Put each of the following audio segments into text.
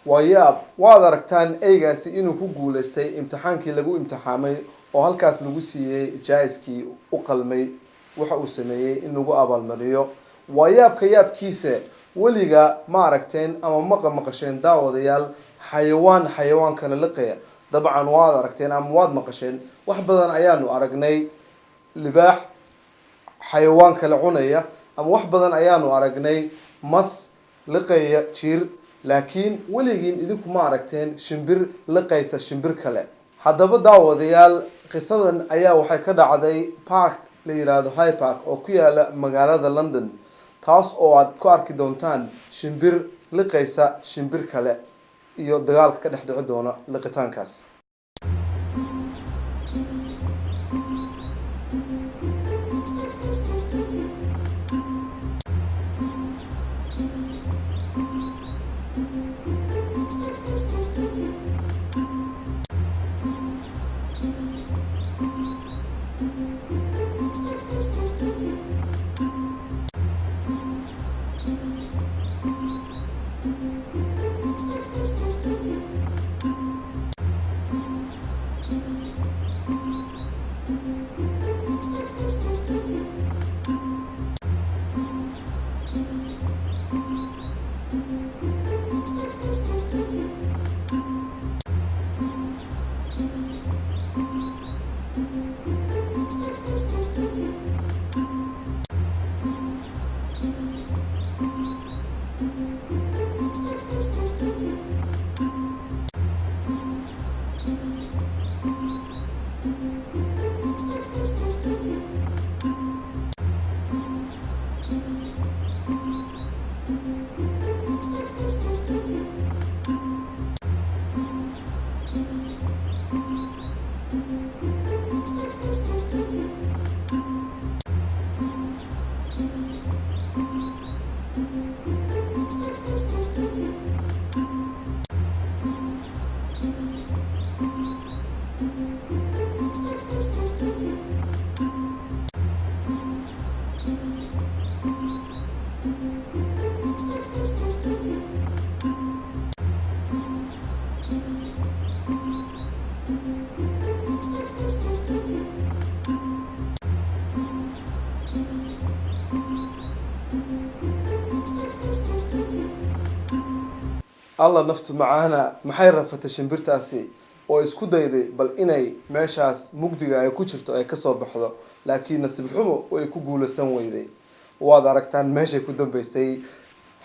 wayaab waad aragtaan eygaasi inuu ku guuleystay imtixaankii lagu imtixaamay oo halkaas lagu siiyay jaiskii u qalmay waxa uu sameeyay in lagu abaalmariyo wayaabka yaabkiisa weliga ma aragteen ama maqasheen daawadayaal xayawaan kala liqaya dabcan waad aragteen ama waad maqasheen wax badan ayaanu aragnay libaax xayawaan kala cunaya ama wax badan ayaanu aragnay mas liqaya jiir laakiin weligiin idinku ma aragteen shimbir liqaysa shimbir kale haddaba daawadayaal qisadan ayaa waxay ka dhacday park la yiraahdo Hyde Park oo ku yaala magaalada London taas oo aad ku arki doontaan shimbir liqaysa shimbir kale iyo dagaalka ka dhex dhici doona liqitaankaas الله نفط معانا maxay rafatay shimbirtaasi oo isku dayday bal inay meeshaas mugdiga ay ku jirto ay ka soo baxdo laakiin nasiib xumo way ku guulaysan weyday waad aragtaan meeshay ku dambeysay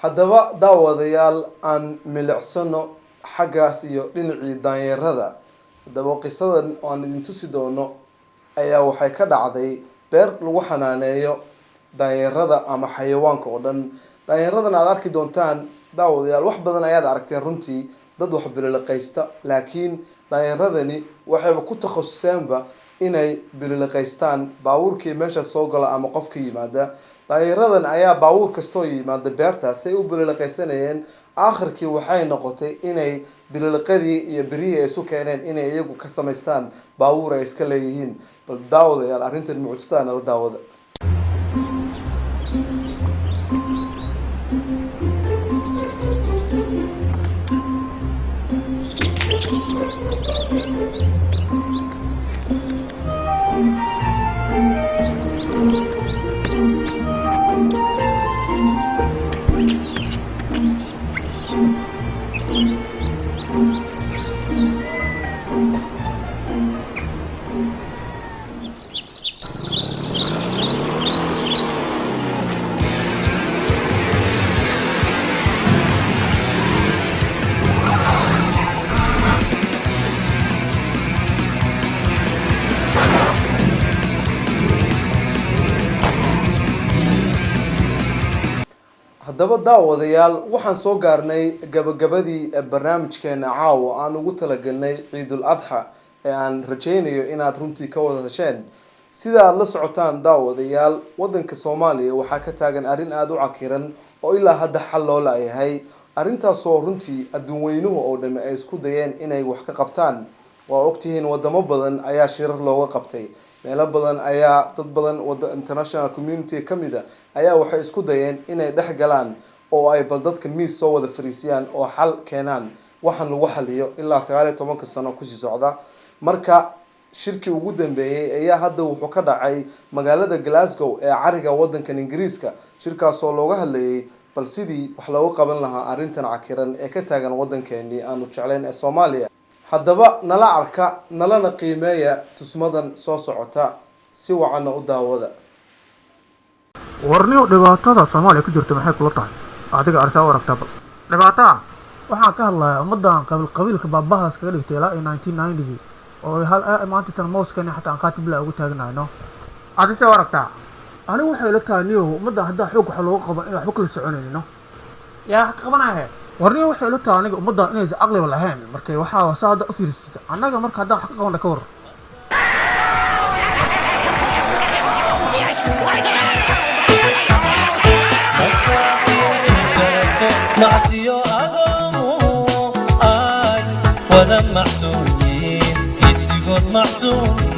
haddaba daawadayaal aan milicsano xaggaas iyo dhinacii daanyarada haddaba qisadan oo aan idin tusi doono ayaa waxay ka dhacday beer lagu xanaaneeyo daanyarada ama xayawaanka oo dhan daanyaradan aad arki doontaan daawadayaal wax badan ayaad aragteen runtii dad wax bililaqaysta laakiin daayaradani waxayba ku takhasuseenba inay bililaqaystaan baabuurkii meesha soo gala ama qofka yimaada daayaradan ayaa baabuur kastoo yimaada beertaas ay u bililaqaysanayeen aakhirkii waxay noqotay inay bililaqadii iyo berihii ay isu keeneen inay iyagu ka samaystaan baabuur ay iska leeyihiin bal daawadayaal arrintan mucjisada nala daawada haddaba daawadayaal waxaan soo gaarnay gabagabadii barnaamijkeena caawa aan ugu talagalnay ciidul adxa ee aan rajaynayo inaad runtii ka wada hesheen sida aad la socotaan daawadayaal wadanka Soomaaliya waxaa ka taagan arrin aad u cakiran oo ilaa hadda xal loo laayahay arrintaas oo runtii adduunweynuhu oo dhan ay isku dayeen inay wax ka qabtaan waa ogtihiin wadamo badan ayaa shirar looga qabtay meelo badan ayaa dad badan wada international community kamida ayaa waxay isku dayeen inay dhex galaan oo ay bal dadka miis soo wada fariisiyaan oo xal keenaan waxaan lagu xaliyo ilaa 19 sano kusii socda. marka shirkii ugu dambeeyay ayaa hadda wuxuu ka dhacay magaalada Glasgow ee cariga wadanka Ingiriiska. shirkaas oo looga hadlayay bal sidii wax looga qaban lahaa arrintan cakiran ee ka taagan wadankeennii aanu jeclayn ee Soomaaliya. haddaba nala arka nalana qiimeeya tusmadan soo socota si wacan u daawada. warniyo dhibaatada Soomaaliya ku jirta maxay kula tahay adiga arsaa waragtaa dhibaatada waxaan ka hadlayaa ummadan qabiilka baabahaas kaga dhigtay ilaa 1990 oo hal maanta tan mooskani xataa qaatib la ugu taagnayno adisa waragtaa anigu waxay la tahay niyo ummadan hadda xoog wax looga qabo in waxba kala soconayno yaa qabanahay warniyo waxay la tahay aniga ummadan inay aqli lahayn markay waxa saada u fiirsata annaga marka hadda wax ka qabana ka war معصيو أغمو آي ولا محسوين يدقون محسوين